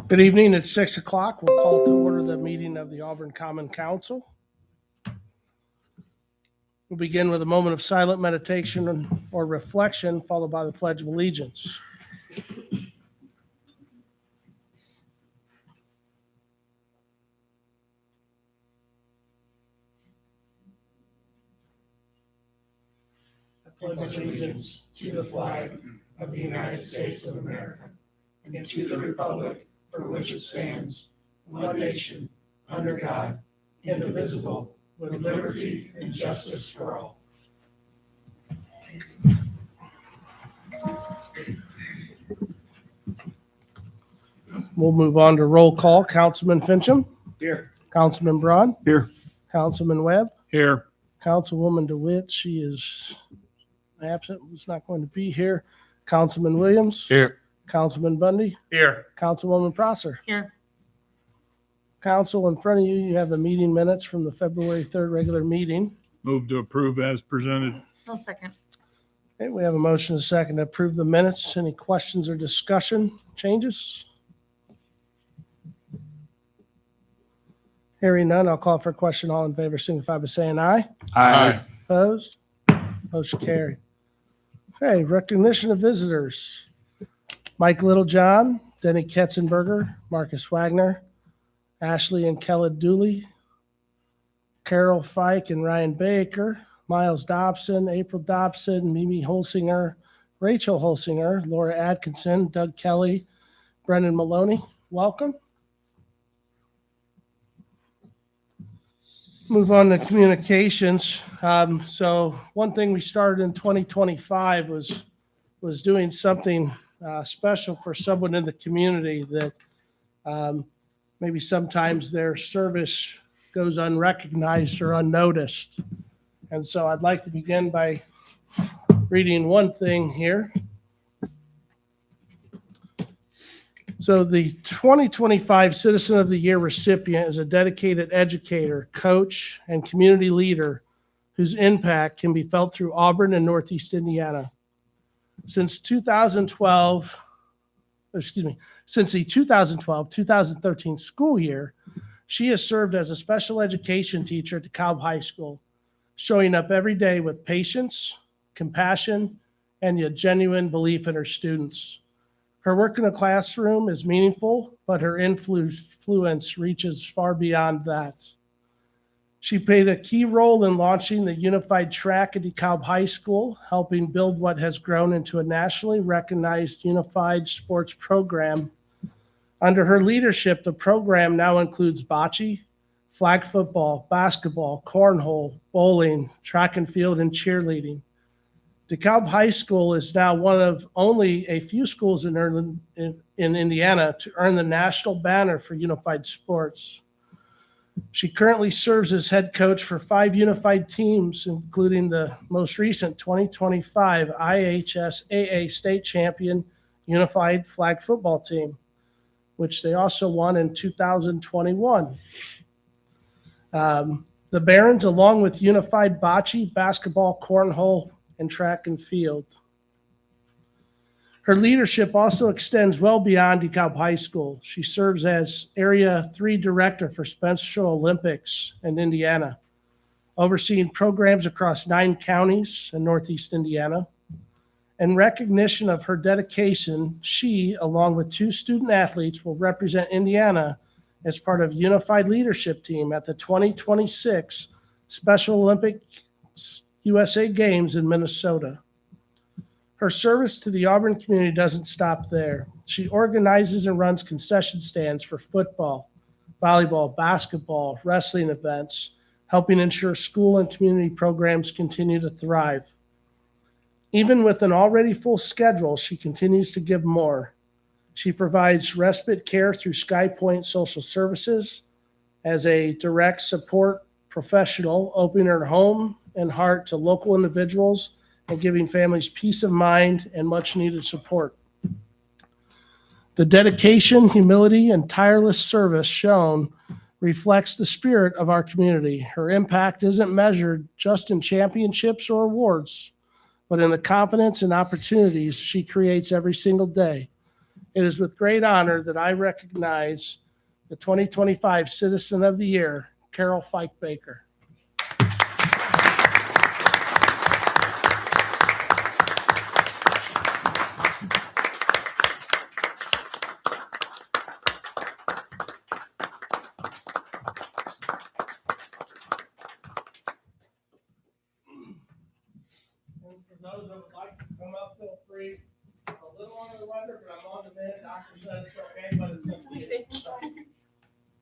Good evening. It's 6 o'clock. We'll call to order the meeting of the Auburn Common Council. We'll begin with a moment of silent meditation or reflection, followed by the Pledge of Allegiance. I pledge allegiance to the flag of the United States of America and to the republic for which it stands, one nation, under God, indivisible, with liberty and justice for all. We'll move on to roll call. Councilman Fincham. Here. Councilman Braun. Here. Councilman Webb. Here. Councilwoman DeWitt. She is absent. Is not going to be here. Councilman Williams. Here. Councilman Bundy. Here. Councilwoman Prosser. Here. Council, in front of you, you have the meeting minutes from the February 3rd regular meeting. Move to approve as presented. I'll second. Okay, we have a motion and a second to approve the minutes. Any questions or discussion, changes? Hearing none, I'll call for a question. All in favor, signify by saying aye. Aye. Opposed? Motion carried. Okay, recognition of visitors. Mike Littlejohn, Denny Ketzenberger, Marcus Wagner, Ashley and Kelly Dooley, Carol Fike and Ryan Baker, Miles Dobson, April Dobson, Mimi Holsinger, Rachel Holsinger, Laura Atkinson, Doug Kelly, Brendan Maloney. Welcome. Move on to communications. So one thing we started in 2025 was doing something special for someone in the community that maybe sometimes their service goes unrecognized or unnoticed. And so I'd like to begin by reading one thing here. So the 2025 Citizen of the Year recipient is a dedicated educator, coach, and community leader whose impact can be felt through Auburn and Northeast Indiana. Since the 2012-2013 school year, she has served as a special education teacher at DeKalb High School, showing up every day with patience, compassion, and a genuine belief in her students. Her work in the classroom is meaningful, but her influence reaches far beyond that. She played a key role in launching the unified track at DeKalb High School, helping build what has grown into a nationally recognized unified sports program. Under her leadership, the program now includes bocce, flag football, basketball, cornhole, bowling, track and field, and cheerleading. DeKalb High School is now one of only a few schools in Indiana to earn the national banner for unified sports. She currently serves as head coach for 5 unified teams, including the most recent 2025 IHSAA state champion unified flag football team, which they also won in 2021. The Barons, along with unified bocce, basketball, cornhole, and track and field. Her leadership also extends well beyond DeKalb High School. She serves as Area 3 Director for Special Olympics in Indiana, overseeing programs across 9 counties in Northeast Indiana. In recognition of her dedication, she, along with 2 student athletes, will represent Indiana as part of Unified Leadership Team at the 2026 Special Olympics USA Games in Minnesota. Her service to the Auburn community doesn't stop there. She organizes and runs concession stands for football, volleyball, basketball, wrestling events, helping ensure school and community programs continue to thrive. Even with an already full schedule, she continues to give more. She provides respite care through SkyPoint Social Services as a direct support professional, opening her home and heart to local individuals and giving families peace of mind and much needed support. The dedication, humility, and tireless service shown reflects the spirit of our community. Her impact isn't measured just in championships or awards, but in the confidence and opportunities she creates every single day. It is with great honor that I recognize the 2025 Citizen of the Year, Carol Fike Baker. And for those that would like to come up, feel free. I'm a little under the weather, but I'm on demand. Doctor said it's okay, but it's up to you.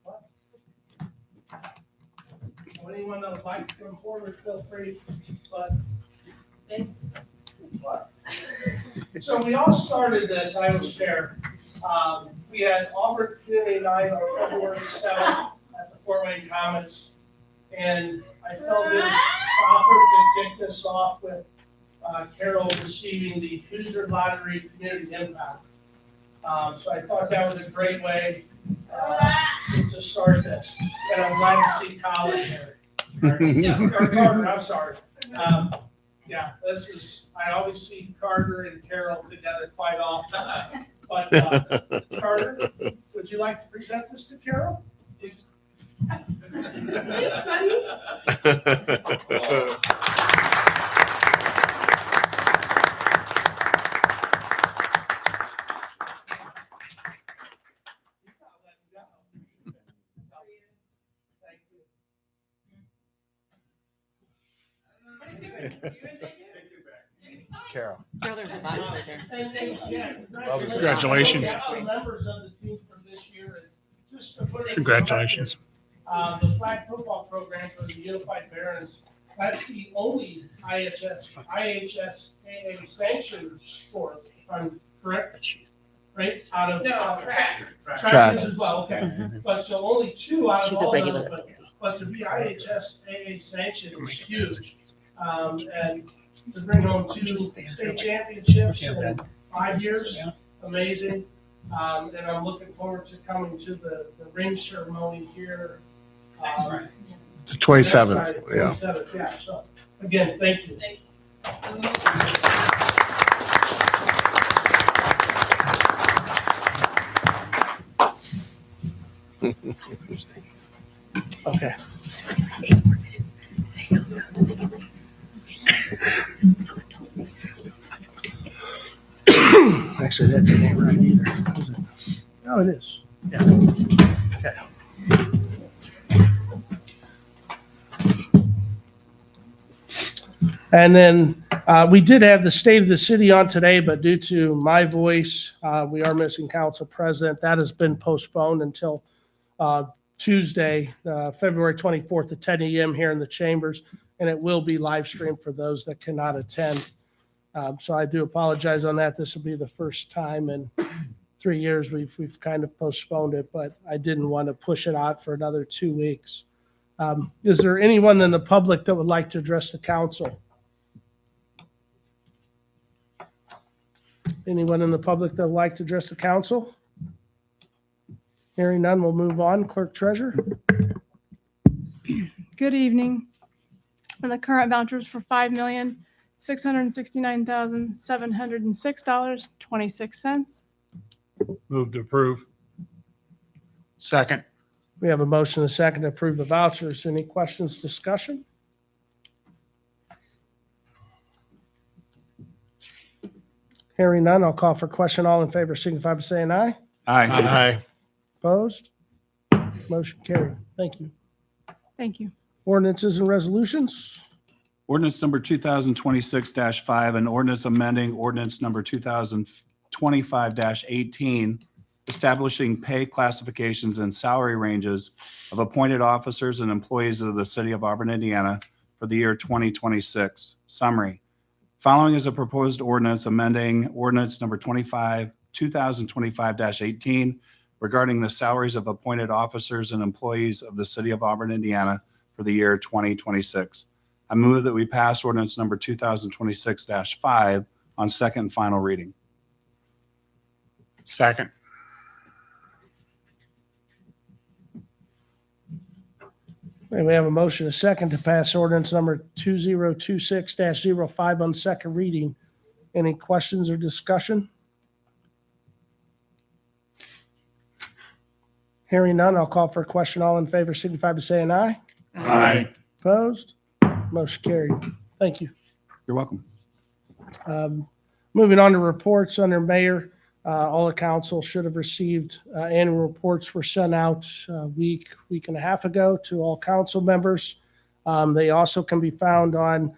What? So anyone that would like to come forward, feel free. But what? So we all started this, I will share. We had Auburn Community Night on February 7th at the Fort Wayne Commons. And I felt it was proper to kick this off with Carol receiving the Hoosier Lottery Community Impact. So I thought that was a great way to start this. And I'm glad to see Colin here. Or Carter, I'm sorry. Yeah, this is, I always see Carter and Carol together quite often. But Carter, would you like to present this to Carol? Thanks, buddy. Carol. Carol, there's a box right there. And yeah, Congratulations. We have some members of the team for this year, and just to put it in Congratulations. perspective, the flag football program for the Unified Barons, that's the only IHSAA sanctioned sport, if I'm correct, right? Out of track. Track is as well, okay. But so only two out of She's a all regular. those, but to be IHSAA sanctioned is huge. And to bring home 2 state championships in 5 years, amazing. And I'm looking forward to coming to the ring ceremony here. The 27th, yeah. 27th, yeah. So again, thank you. Okay. Actually, that didn't ain't right either. Is it? No, it is. Yeah. Okay. And then we did have the State of the City on today, but due to my voice, we are missing Council President. That has been postponed until Tuesday, February 24th at 10 a.m. here in the chambers, and it will be live streamed for those that cannot attend. So I do apologize on that. This will be the first time in 3 years we've kind of postponed it, but I didn't want to push it out for another 2 weeks. Is there anyone in the public that would like to address the council? Anyone in the public that would like to address the council? Hearing none, we'll move on. Clerk Treasurer. Good evening. And the current vouchers for $5,669,706.26. Move to approve. Second. We have a motion and a second to approve the vouchers. Any questions, discussion? Hearing none, I'll call for question. All in favor signify by saying aye. Aye. Opposed? Motion carried. Thank you. Thank you. Ordinances and resolutions. Ordinance number 2026-5, an ordinance amending ordinance number 2025-18, establishing pay classifications and salary ranges of appointed officers and employees of the city of Auburn, Indiana for the year 2026. Summary. Following is a proposed ordinance amending ordinance number 2025-18 regarding the salaries of appointed officers and employees of the city of Auburn, Indiana for the year 2026. I move that we pass ordinance number 2026-5 on second and final reading. And we have a motion, a second, to pass ordinance number 2026-05 on second reading. Any questions or discussion? Hearing none, I'll call for a question. All in favor signify by saying aye. Aye. Opposed? Motion carried. Thank you. You're welcome. Moving on to reports under mayor, all the council should have received annual reports were sent out a week and a half ago to all council members. They also can be found on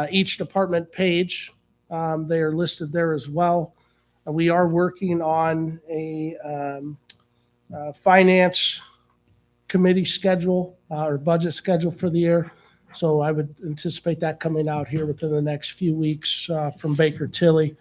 each department page. They are listed there as well. We are working on a finance committee schedule or budget schedule for the year. So I would anticipate that coming out here within the next few weeks from Baker Tilly.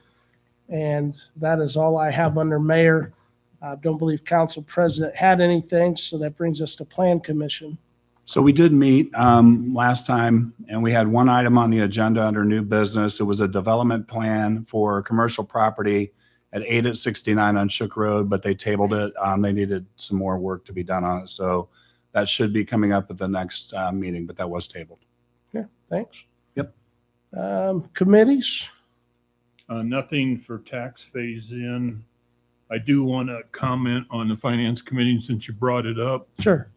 And that is all I have under mayor. I don't believe council president had anything, so that brings us to plan commission. So we did meet last time, and we had one item on the agenda under new business. It was a development plan for commercial property at 8 at 69 on Shook Road, but they tabled it. They needed some more work to be done on it. So that should be coming up at the next meeting, but that was tabled. Yeah, thanks. Yep. Committees? Nothing for tax phase in. I do want to comment on the finance committee since you brought it up. Sure.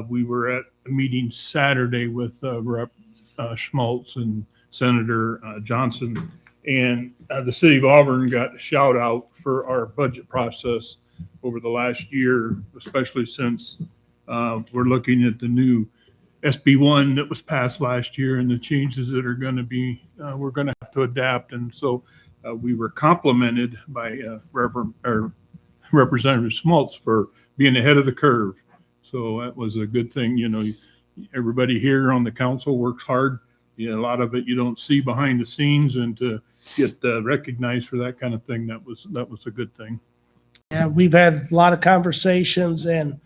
We were at a meeting Saturday with Rep. Schmaltz and Senator Johnson. And the city of Auburn got a shout out for our budget process over the last year, especially since we're looking at the new SB1 that was passed last year and the changes that are going to be, we're going to have to adapt. And so we were complimented by Representative Schmaltz for being ahead of the curve. So that was a good thing. You know, everybody here on the council works hard. You know, a lot of it you don't see behind the scenes, and to get recognized for that kind of thing, that was a good thing. Yeah, we've had a lot of conversations, and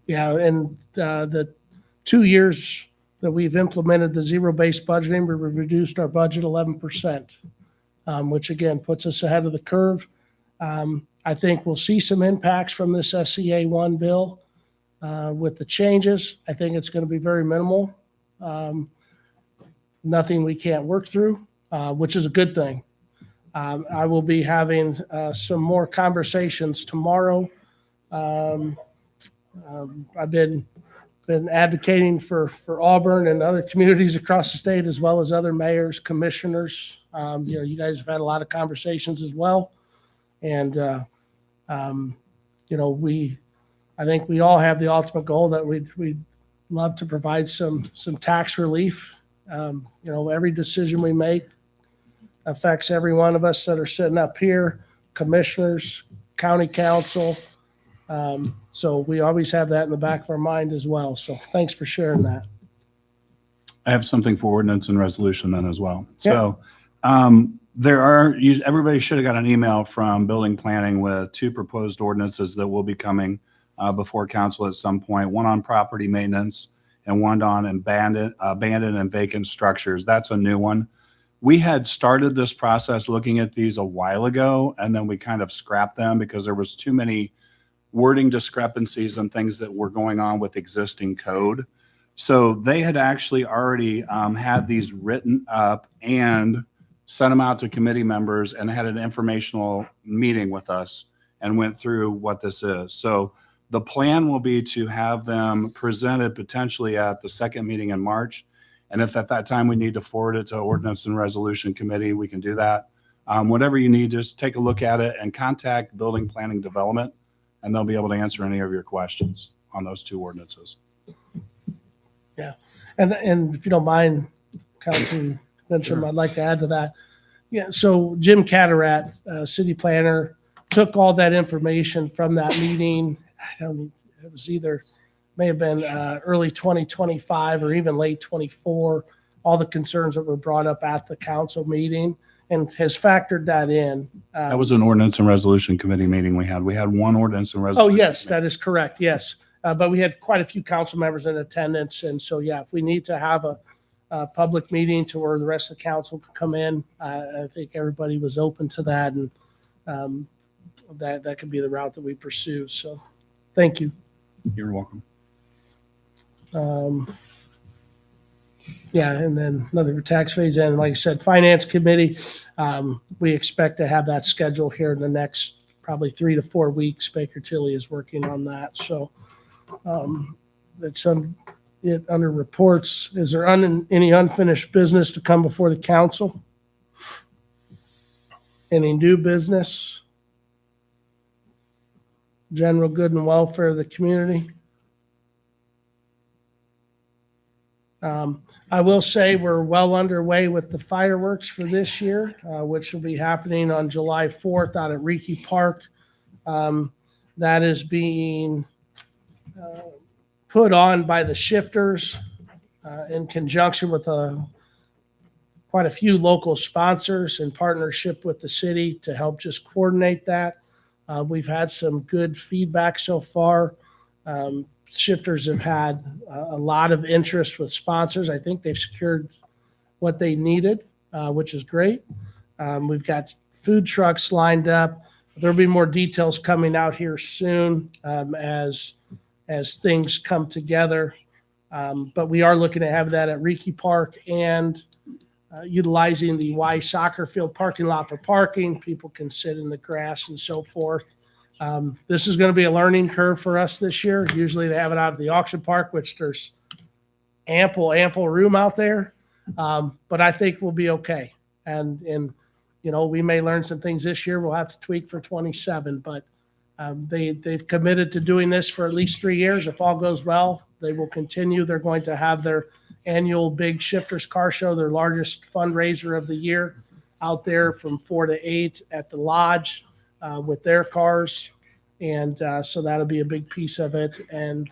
the 2 years that we've implemented the zero-based budgeting, we've reduced our budget 11%, which again puts us ahead of the curve. I think we'll see some impacts from this SCA 1 bill with the changes. I think it's going to be very minimal. Nothing we can't work through, which is a good thing. I will be having some more conversations tomorrow. I've been advocating for Auburn and other communities across the state, as well as other mayors, commissioners. You guys have had a lot of conversations as well. And, I think we all have the ultimate goal that we'd love to provide some tax relief. Every decision we make affects every one of us that are sitting up here, commissioners, county council. So we always have that in the back of our mind as well. So thanks for sharing that. I have something for ordinance and resolution then as well. So everybody should have got an email from building planning with 2 proposed ordinances that will be coming before council at some point, one on property maintenance and one on abandoned and vacant structures. That's a new one. We had started this process looking at these a while ago, and then we kind of scrapped them because there was too many wording discrepancies and things that were going on with existing code. So they had actually already had these written up and sent them out to committee members and had an informational meeting with us and went through what this is. So the plan will be to have them presented potentially at the second meeting in March. And if at that time we need to forward it to Ordinance and Resolution Committee, we can do that. Whatever you need, just take a look at it and contact Building Planning Development, and they'll be able to answer any of your questions on those 2 ordinances. Yeah. And if you don't mind, Councilman Lyncham, I'd like to add to that. Yeah. So Jim Catterat, city planner, took all that information from that meeting. It was may have been early 2025 or even late 24, all the concerns that were brought up at the council meeting, and has factored that in. That was an Ordinance and Resolution Committee meeting we had. We had one Ordinance and Oh, Resolution. yes, that is correct. Yes. But we had quite a few council members in attendance. And so, yeah, if we need to have a public meeting to where the rest of the council could come in, I think everybody was open to that. And that could be the route that we pursue. So thank you. You're welcome. Yeah, and then another for tax phase in. Like I said, Finance Committee, we expect to have that scheduled here in the next probably 3 to 4 weeks. Baker Tilly is working on that. So it's under reports. Is there any unfinished business to come before the council? Any new business? General good and welfare of the community? I will say we're well underway with the fireworks for this year, which will be happening on July 4th out at Reeky Park. That is being put on by the shifters in conjunction with quite a few local sponsors in partnership with the city to help just coordinate that. We've had some good feedback so far. Shifters have had a lot of interest with sponsors. I think they've secured what they needed, which is great. We've got food trucks lined up. There'll be more details coming out here soon as things come together. But we are looking to have that at Reeky Park and utilizing the Y soccer field parking lot for parking. People can sit in the grass and so forth. This is going to be a learning curve for us this year. Usually they have it out at the auction park, which there's ample room out there. But I think we'll be okay. And you know, we may learn some things this year. We'll have to tweak for 27, but they've committed to doing this for at least 3 years. If all goes well, they will continue. They're going to have their annual Big Shifters Car Show, their largest fundraiser of the year, out there from 4 to 8 at the lodge with their cars. And so that'll be a big piece of it. And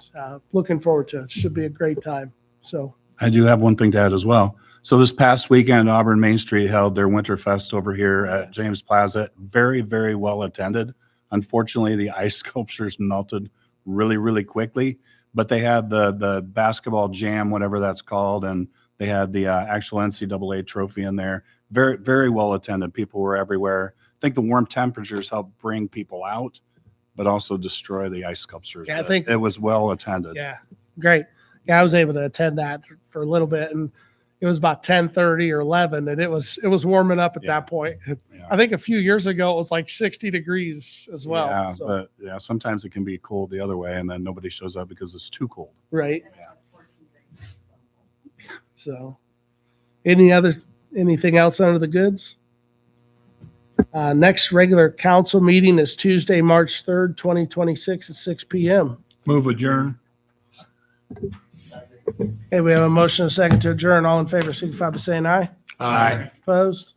looking forward to it. Should be a great time. So I do have one thing to add as well. So this past weekend, Auburn Main Street held their Winterfest over here at James Plaza. Very, very well attended. Unfortunately, the ice sculptures melted really, really quickly, but they had the basketball jam, whatever that's called, and they had the actual NCAA trophy in there. Very, very well attended. People were everywhere. I think the warm temperatures helped bring people out, but also destroy the ice sculptures. Yeah, I But think- it was well attended. yeah, great. Yeah, I was able to attend that for a little bit, and it was about 10:30 or 11, and it was warming up at Yeah. that point. Yeah. I think a few years ago it was like 60 degrees as well. Yeah, So, but yeah, sometimes it can be cold the other way, and then nobody shows up because it's too cold. right. So, anything else under the goods? Next regular council meeting is Tuesday, March 3rd, 2026 at 6 p.m. Move adjourn. Okay, we have a motion and a second to adjourn. All in favor, signify by saying aye. Aye. Opposed?